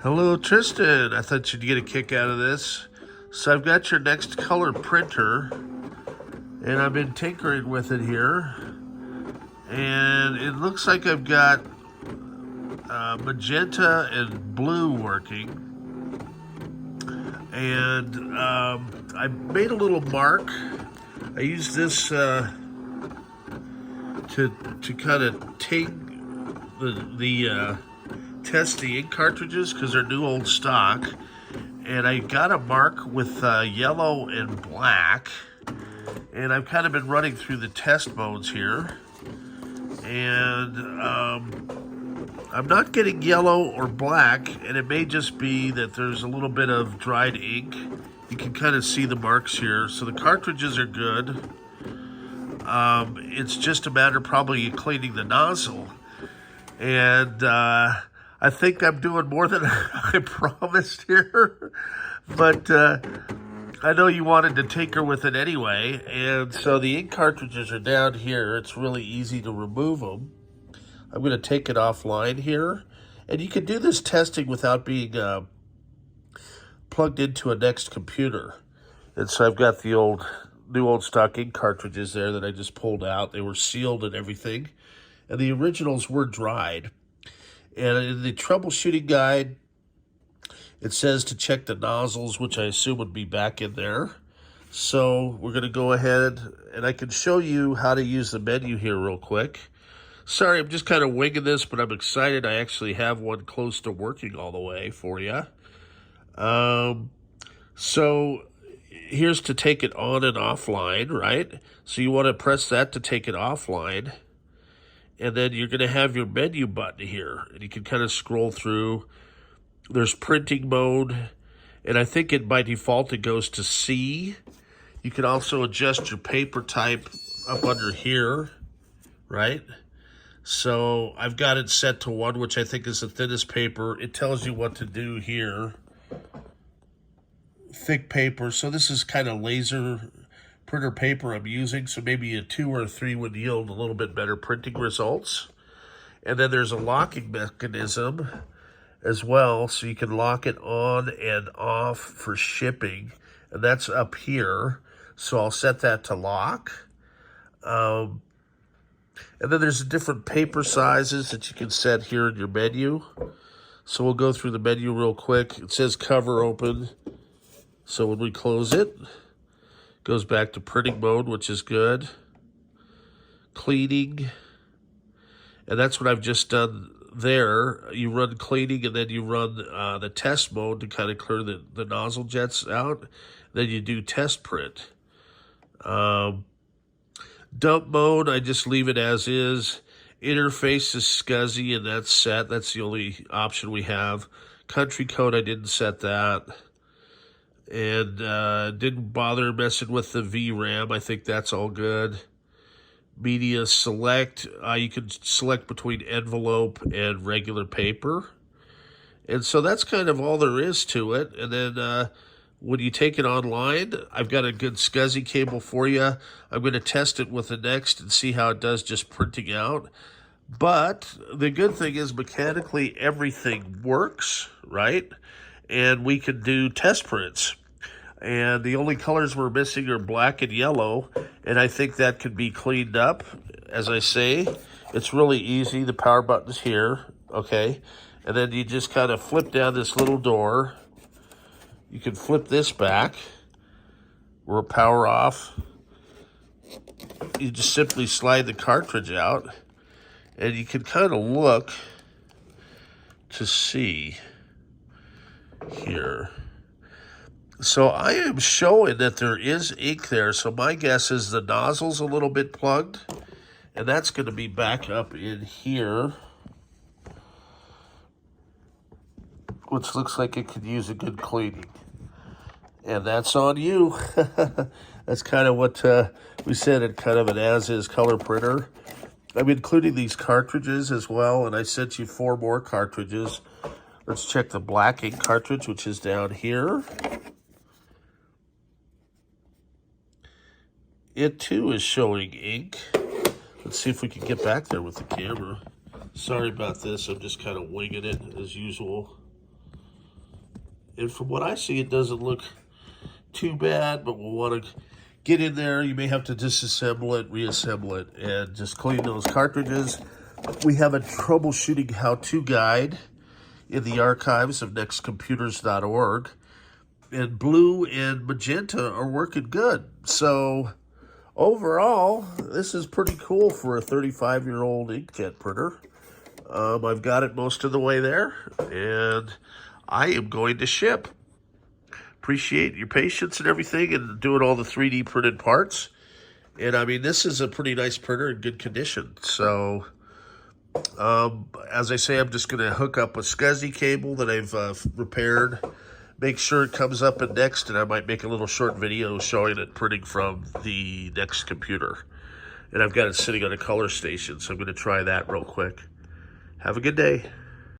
Hello, Tristin. I thought you'd get a kick out of this. So I've got your NeXT color printer, and I've been tinkering with it here. And it looks like I've got magenta and blue working. And I made a little mark. I used this to kind of take the test the ink cartridges because they're new old stock, and I got a mark with yellow and black, and I've kind of been running through the test modes here, and I'm not getting yellow or black, and it may just be that there's a little bit of dried ink. You can kind of see the marks here, so the cartridges are good. It's just a matter probably of cleaning the nozzle, and I think I'm doing more than I promised here, but I know you wanted to tinker with it anyway, and so the ink cartridges are down here. It's really easy to remove them. I'm going to take it offline here, and you can do this testing without being plugged into a NeXT computer. And so I've got the new old stock ink cartridges there that I just pulled out. They were sealed and everything, and the originals were dried. And in the troubleshooting guide, it says to check the nozzles, which I assume would be back in there. So we're going to go ahead, and I can show you how to use the menu here real quick. Sorry, I'm just kind of winging this, but I'm excited. I actually have one close to working all the way for you. So here's to take it on and offline, right? So you want to press that to take it offline. And then you're going to have your menu button here, and you can kind of scroll through. There's printing mode, and I think by default it goes to C. You can also adjust your paper type up under here, right? So I've got it set to 1, which I think is the thinnest paper. It tells you what to do here. Thick paper, so this is kind of laser printer paper I'm using, so maybe a 2 or a 3 would yield a little bit better printing results. And then there's a locking mechanism as well, so you can lock it on and off for shipping, and that's up here. So I'll set that to lock. And then there's different paper sizes that you can set here in your menu. So we'll go through the menu real quick. It says cover open, so when we close it, goes back to printing mode, which is good. Cleaning, and that's what I've just done there. You run cleaning, and then you run the test mode to kind of clear the nozzle jets out. Then you do test print. Dump mode, I just leave it as is. Interface is scsi, and that's set. That's the only option we have. Country code, I didn't set that. And didn't bother messing with the VRAM. I think that's all good. Media select. You can select between envelope and regular paper. And so that's kind of all there is to it. And then when you take it online, I've got a good scsi cable for you. I'm going to test it with the NeXT and see how it does just printing out. But the good thing is mechanically everything works, right? And we can do test prints. And the only colors we're missing are black and yellow, and I think that could be cleaned up. As I say, it's really easy. The power button's here, okay? And then you just kind of flip down this little door. You can flip this back. We'll power off. You just simply slide the cartridge out, and you can kind of look to see here. So I am showing that there is ink there, so my guess is the nozzle's a little bit plugged, and that's going to be back up in here, which looks like it could use a good cleaning. And that's on you. That's kind of what we said in kind of an as-is color printer. I'm including these cartridges as well, and I sent you 4 more cartridges. Let's check the black ink cartridge, which is down here. It too is showing ink. Let's see if we can get back there with the camera. Sorry about this, I'm just kind of winging it as usual. And from what I see, it doesn't look too bad, but we'll want to get in there. You may have to disassemble it, reassemble it, and just clean those cartridges. We have a troubleshooting how-to guide in the archives of nextcomputers.org. And blue and magenta are working good. So overall, this is pretty cool for a 35-year-old inkjet printer. I've got it most of the way there, and I am going to ship. Appreciate your patience and everything and doing all the 3D printed parts. And I mean, this is a pretty nice printer in good condition. So, as I say, I'm just going to hook up a scsi cable that I've repaired. Make sure it comes up in NeXT, and I might make a little short video showing it printing from the NeXT computer. And I've got it sitting on a color station, so I'm going to try that real quick. Have a good day.